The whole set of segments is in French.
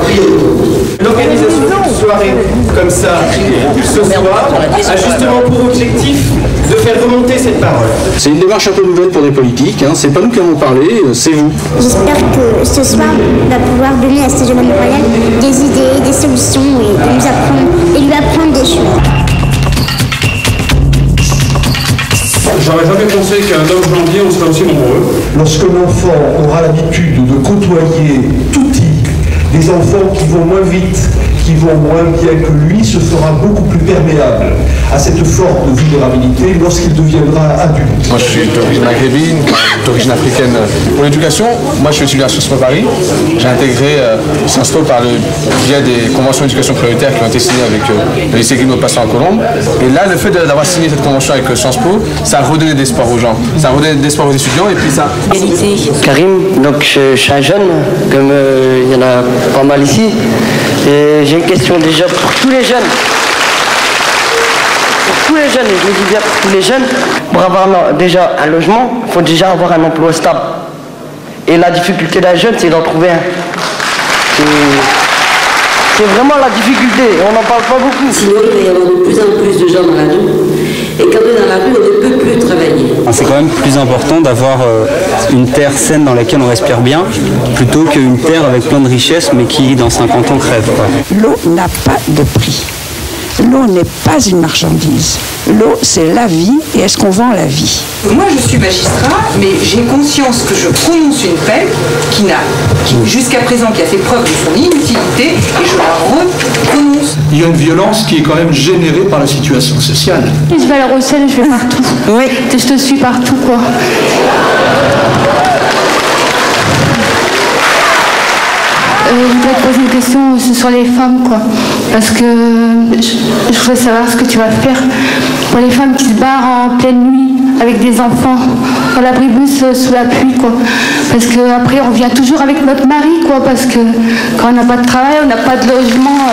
priorité. L'organisation d'une soirée comme ça, ce soir, a justement pour objectif de faire remonter cette parole. C'est une démarche un peu nouvelle pour des politiques, hein. C'est pas nous qui en avons parlé, c'est vous. J'espère que ce soir va pouvoir donner à ce jeune homme royal des idées, des solutions et lui apprendre des choses. J'aurais jamais pensé qu'un 9 janvier, on serait aussi nombreux. Lorsque l'enfant aura l'habitude de côtoyer tout type, des enfants qui vont moins vite, qui vont moins bien que lui, se fera beaucoup plus perméable à cette forme de vulnérabilité lorsqu'il deviendra adulte. Moi je suis d'origine maghrébine, d'origine africaine. Pour l'éducation, moi je suis étudiant à Sciences Po Paris. J'ai intégré Sciences Po par le biais des conventions d'éducation prioritaire qui ont été signées avec le lycée Guillemot Pasteur à Colombes. Et là, le fait d'avoir signé cette convention avec Sciences Po, ça a redonné d'espoir aux gens, ça a redonné d'espoir aux étudiants et puis ça... Karim, donc je suis un jeune, comme il y en a pas mal ici. Et j'ai une question déjà pour tous les jeunes. Pour tous les jeunes, et je le dis bien pour tous les jeunes, pour avoir déjà un logement, il faut déjà avoir un emploi stable. Et la difficulté d'un jeune, c'est d'en trouver un. C'est vraiment la difficulté, on n'en parle pas beaucoup. Sinon, il va y avoir de plus en plus de gens dans la rue. Et quand on est dans la rue, on ne peut plus travailler. C'est quand même plus important d'avoir une terre saine dans laquelle on respire bien, plutôt qu'une terre avec plein de richesses, mais qui, dans 50 ans, crève. L'eau n'a pas de prix. L'eau n'est pas une marchandise. L'eau, c'est la vie, et est-ce qu'on vend la vie? Moi, je suis magistrat, mais j'ai conscience que je prononce une peine qui jusqu'à présent, qui a fait preuve de son inutilité, et je la reprononce. Il y a une violence qui est quand même générée par la situation sociale. Je vais à La Rochelle, je vais partout. Oui. Je te suis partout, quoi. Je voudrais te poser une question sur les femmes, quoi. Parce que je voudrais savoir ce que tu vas faire pour les femmes qui se barrent en pleine nuit avec des enfants dans l'abribus sous la pluie, quoi. Parce qu'après, on revient toujours avec notre mari, quoi. Parce que quand on n'a pas de travail, on n'a pas de logement.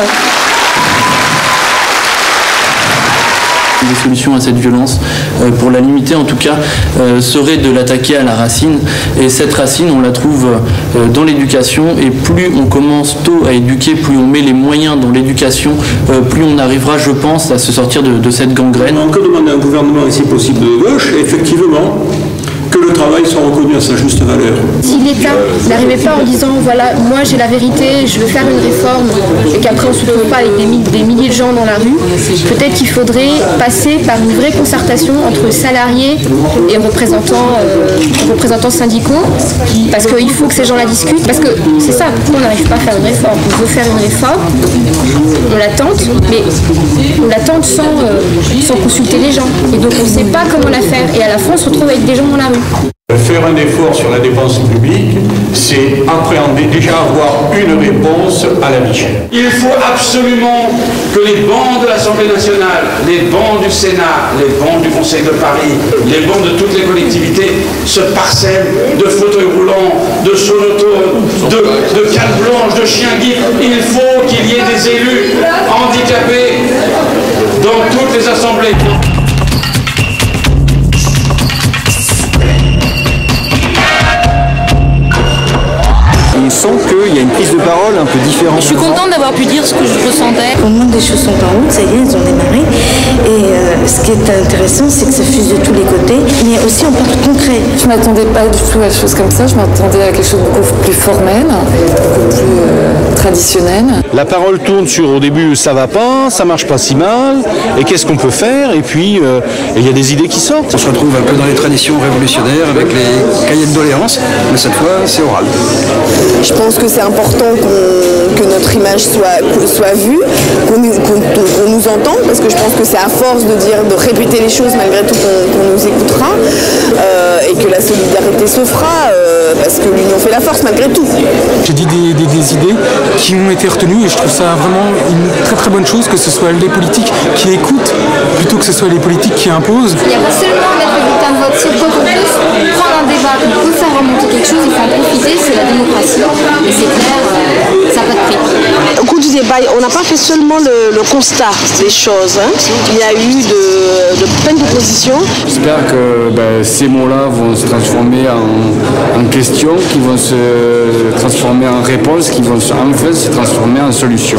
Des solutions à cette violence, pour la limiter en tout cas, serait de l'attaquer à la racine. Et cette racine, on la trouve dans l'éducation. Et plus on commence tôt à éduquer, plus on met les moyens dans l'éducation, plus on arrivera, je pense, à se sortir de cette gangrène. On peut demander à un gouvernement, et si possible de gauche, effectivement, que le travail soit reconnu à sa juste valeur. Si l'État n'arrivait pas en disant voilà, moi j'ai la vérité, je veux faire une réforme, et qu'après on ne se retrouve pas avec des milliers de gens dans la rue, peut-être qu'il faudrait passer par une vraie concertation entre salariés et représentants syndicaux, parce qu'il faut que ces gens-là discutent, parce que c'est ça, pourquoi on n'arrive pas à faire une réforme. On veut faire une réforme, on la tente, mais on la tente sans consulter les gens. Et donc on ne sait pas comment la faire, et à la fin on se retrouve avec des gens dans la rue. Faire un effort sur la dépense publique, c'est appréhender, déjà avoir une réponse à la vie chère. Il faut absolument que les bancs de l'Assemblée nationale, les bancs du Sénat, les bancs du Conseil de Paris, les bancs de toutes les collectivités se parsèment de fauteuils roulants, de sonotones, de cannes blanches, de chiens guides. Il faut qu'il y ait des élus handicapés dans toutes les assemblées. On sent qu'il y a une prise de parole un peu différente. Je suis contente d'avoir pu dire ce que je ressentais. Au moment des choses sont en route, ça y est, elles ont démarré. Et ce qui est intéressant, c'est que ça fuse de tous les côtés, mais aussi en parle concret. Je ne m'attendais pas du tout à des choses comme ça. Je m'attendais à quelque chose de beaucoup plus formel, beaucoup plus traditionnel. La parole tourne sur au début ça va pas, ça marche pas si mal, et qu'est-ce qu'on peut faire? Et puis il y a des idées qui sortent. On se retrouve un peu dans les traditions révolutionnaires avec les cahiers de doléances, mais cette fois c'est oral. Je pense que c'est important que notre image soit vue, qu'on nous entende, parce que je pense que c'est à force de répéter les choses malgré tout qu'on nous écoutera, et que la solidarité se fera, parce que l'union fait la force malgré tout. J'ai dit des idées qui ont été retenues et je trouve ça vraiment une très très bonne chose que ce soit les politiques qui écoutent plutôt que ce soit les politiques qui imposent. Il n'y a pas seulement mettre le bulletin de vote sur quoi qu'on peut prendre un débat, on peut faire remonter quelque chose, il faut en profiter, c'est la démocratie. Et c'est clair, ça n'a pas de prix. Continuez on n'a pas fait seulement le constat des choses. Hein. Il y a eu de plein de propositions. J'espère que ces mots-là vont se transformer en questions, qui vont se transformer en réponses, qui vont enfin se transformer en solutions.